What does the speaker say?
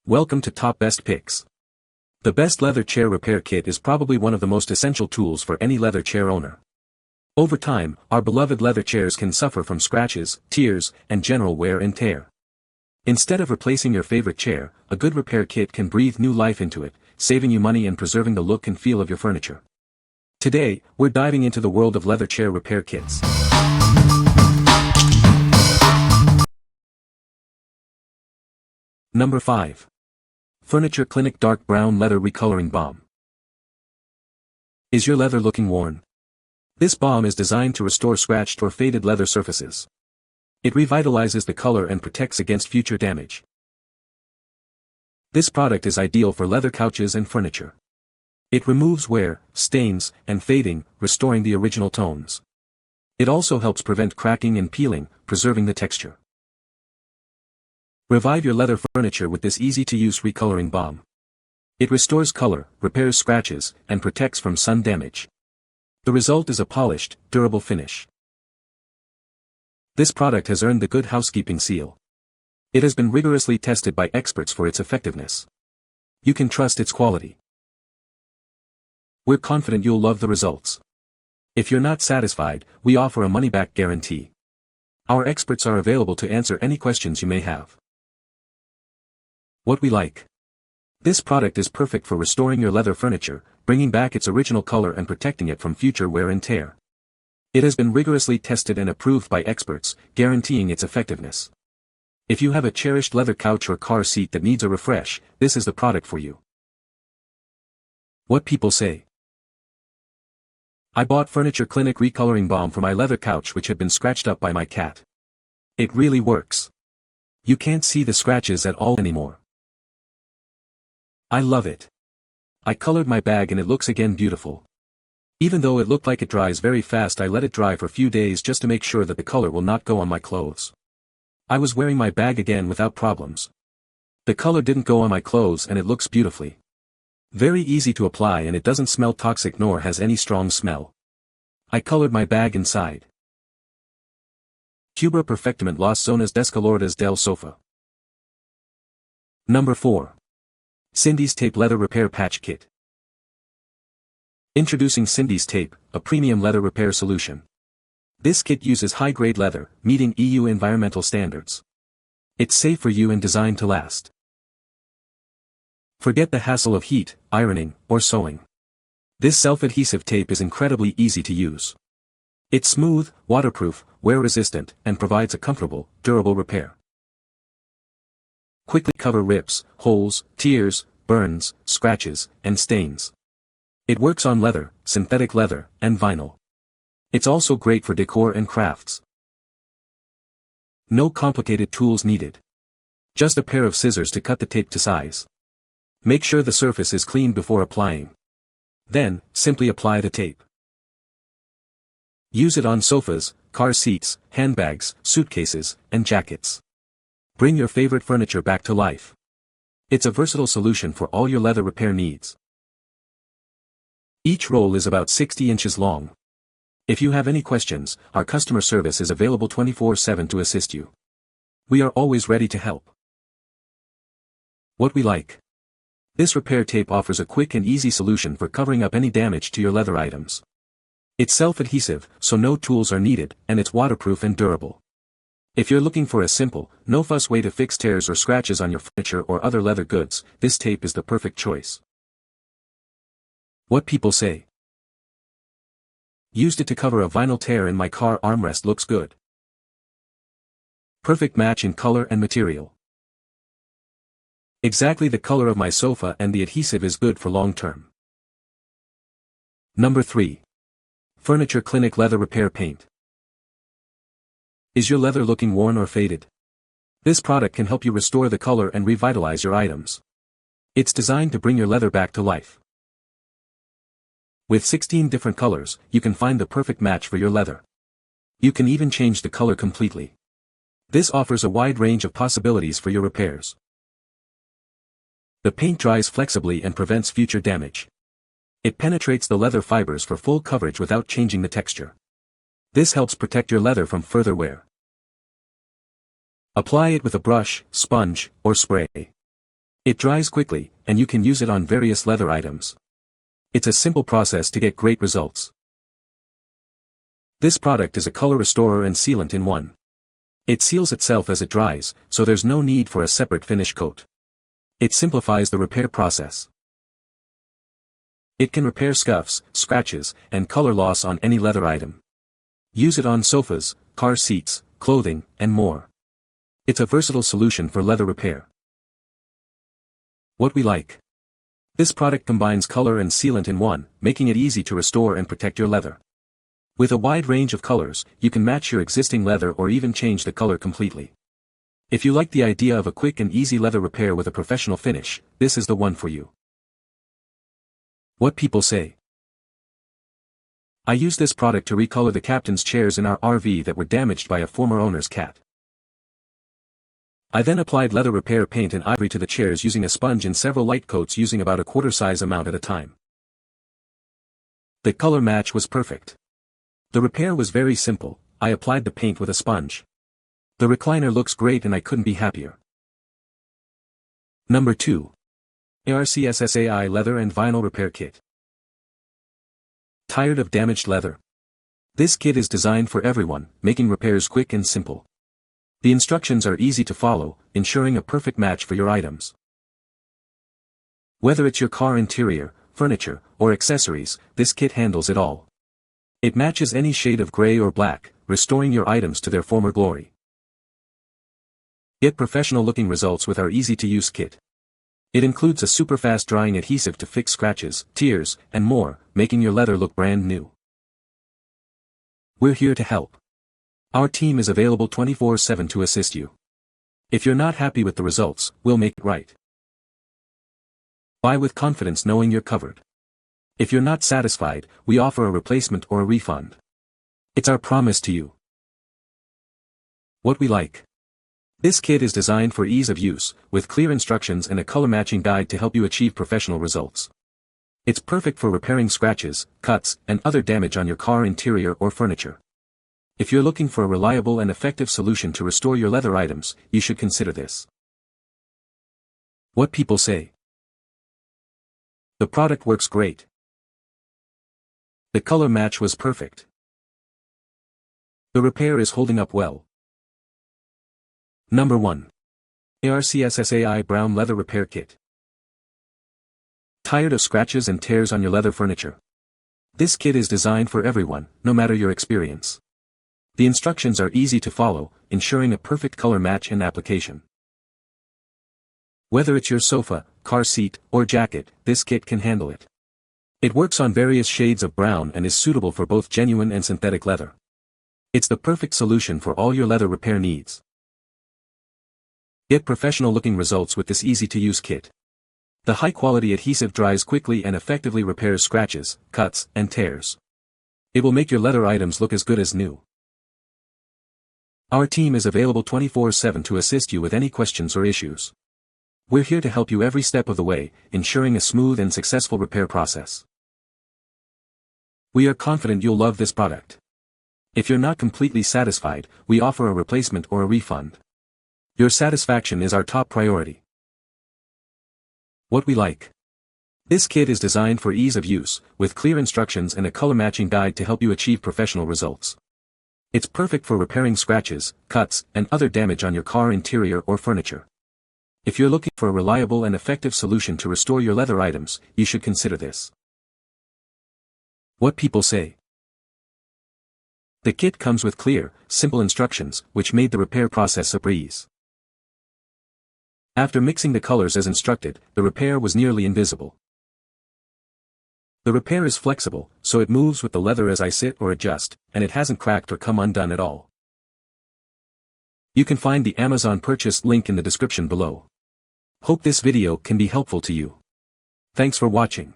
Welcome to Top Best Picks. The best leather chair repair kit is probably one of the most essential tools for any leather chair owner. Over time, our beloved leather chairs can suffer from scratches, tears, and general wear and tear. Instead of replacing your favorite chair, a good repair kit can breathe new life into it, saving you money and preserving the look and feel of your furniture. Today, we're diving into the world of leather chair repair kits. Number 5. Furniture Clinic Dark Brown Leather Recoloring Balm. Is your leather looking worn? This balm is designed to restore scratched or faded leather surfaces. It revitalizes the color and protects against future damage. This product is ideal for leather couches and furniture. It removes wear, stains, and fading, restoring the original tones. It also helps prevent cracking and peeling, preserving the texture. Revive your leather furniture with this easy-to-use recoloring balm. It restores color, repairs scratches, and protects from sun damage. The result is a polished, durable finish. This product has earned the Good Housekeeping seal. It has been rigorously tested by experts for its effectiveness. You can trust its quality. We're confident you'll love the results. If you're not satisfied, we offer a money-back guarantee. Our experts are available to answer any questions you may have. What we like. This product is perfect for restoring your leather furniture, bringing back its original color and protecting it from future wear and tear. It has been rigorously tested and approved by experts, guaranteeing its effectiveness. If you have a cherished leather couch or car seat that needs a refresh, this is the product for you. What people say. I bought Furniture Clinic Recoloring Balm for my leather couch which had been scratched up by my cat. It really works. You can't see the scratches at all anymore. I love it. I colored my bag and it looks again beautiful. Even though it looked like it dries very fast, I let it dry for a few days just to make sure that the color will not go on my clothes. I was wearing my bag again without problems. The color didn't go on my clothes and it looks beautifully. Very easy to apply and it doesn't smell toxic nor has any strong smell. I colored my bag inside. Cubra Perfectament Las Zonas Descoloradas del Sofa. Number 4. Cindy's Tape Leather Repair Patch Kit. Introducing Cindy's Tape, a premium leather repair solution. This kit uses high-grade leather, meeting EU environmental standards. It's safe for you and designed to last. Forget the hassle of heat, ironing, or sewing. This self-adhesive tape is incredibly easy to use. It's smooth, waterproof, wear-resistant, and provides a comfortable, durable repair. Quickly cover rips, holes, tears, burns, scratches, and stains. It works on leather, synthetic leather, and vinyl. It's also great for decor and crafts. No complicated tools needed. Just a pair of scissors to cut the tape to size. Make sure the surface is clean before applying. Then, simply apply the tape. Use it on sofas, car seats, handbags, suitcases, and jackets. Bring your favorite furniture back to life. It's a versatile solution for all your leather repair needs. Each roll is about 60 inches long. If you have any questions, our customer service is available 24/7 to assist you. We are always ready to help. What we like. This repair tape offers a quick and easy solution for covering up any damage to your leather items. It's self-adhesive, so no tools are needed, and it's waterproof and durable. If you're looking for a simple, no-fuss way to fix tears or scratches on your furniture or other leather goods, this tape is the perfect choice. What people say. Used it to cover a vinyl tear in my car armrest, looks good. Perfect match in color and material. Exactly the color of my sofa and the adhesive is good for long term. Number 3. Furniture Clinic Leather Repair Paint. Is your leather looking worn or faded? This product can help you restore the color and revitalize your items. It's designed to bring your leather back to life. With 16 different colors, you can find the perfect match for your leather. You can even change the color completely. This offers a wide range of possibilities for your repairs. The paint dries flexibly and prevents future damage. It penetrates the leather fibers for full coverage without changing the texture. This helps protect your leather from further wear. Apply it with a brush, sponge, or spray. It dries quickly, and you can use it on various leather items. It's a simple process to get great results. This product is a color restorer and sealant in one. It seals itself as it dries, so there's no need for a separate finish coat. It simplifies the repair process. It can repair scuffs, scratches, and color loss on any leather item. Use it on sofas, car seats, clothing, and more. It's a versatile solution for leather repair. What we like. This product combines color and sealant in one, making it easy to restore and protect your leather. With a wide range of colors, you can match your existing leather or even change the color completely. If you like the idea of a quick and easy leather repair with a professional finish, this is the one for you. What people say. I used this product to recolor the captain's chairs in our RV that were damaged by a former owner's cat. I then applied leather repair paint and ivory to the chairs using a sponge in several light coats using about a quarter size amount at a time. The color match was perfect. The repair was very simple. I applied the paint with a sponge. The recliner looks great and I couldn't be happier. Number 2. ARCSSAI Leather and Vinyl Repair Kit. Tired of damaged leather? This kit is designed for everyone, making repairs quick and simple. The instructions are easy to follow, ensuring a perfect match for your items. Whether it's your car interior, furniture, or accessories, this kit handles it all. It matches any shade of gray or black, restoring your items to their former glory. Get professional-looking results with our easy-to-use kit. It includes a super fast drying adhesive to fix scratches, tears, and more, making your leather look brand new. We're here to help. Our team is available 24/7 to assist you. If you're not happy with the results, we'll make it right. Buy with confidence knowing you're covered. If you're not satisfied, we offer a replacement or a refund. It's our promise to you. What we like. This kit is designed for ease of use, with clear instructions and a color-matching guide to help you achieve professional results. It's perfect for repairing scratches, cuts, and other damage on your car interior or furniture. If you're looking for a reliable and effective solution to restore your leather items, you should consider this. What people say. The product works great. The color match was perfect. The repair is holding up well. Number 1. ARCSSAI Brown Leather Repair Kit. Tired of scratches and tears on your leather furniture? This kit is designed for everyone, no matter your experience. The instructions are easy to follow, ensuring a perfect color match and application. Whether it's your sofa, car seat, or jacket, this kit can handle it. It works on various shades of brown and is suitable for both genuine and synthetic leather. It's the perfect solution for all your leather repair needs. Get professional-looking results with this easy-to-use kit. The high-quality adhesive dries quickly and effectively repairs scratches, cuts, and tears. It will make your leather items look as good as new. Our team is available 24/7 to assist you with any questions or issues. We're here to help you every step of the way, ensuring a smooth and successful repair process. We are confident you'll love this product. If you're not completely satisfied, we offer a replacement or a refund. Your satisfaction is our top priority. What we like. This kit is designed for ease of use, with clear instructions and a color-matching guide to help you achieve professional results. It's perfect for repairing scratches, cuts, and other damage on your car interior or furniture. If you're looking for a reliable and effective solution to restore your leather items, you should consider this. What people say. The kit comes with clear, simple instructions, which made the repair process a breeze. After mixing the colors as instructed, the repair was nearly invisible. The repair is flexible, so it moves with the leather as I sit or adjust, and it hasn't cracked or come undone at all. You can find the Amazon purchase link in the description below. Hope this video can be helpful to you. Thanks for watching.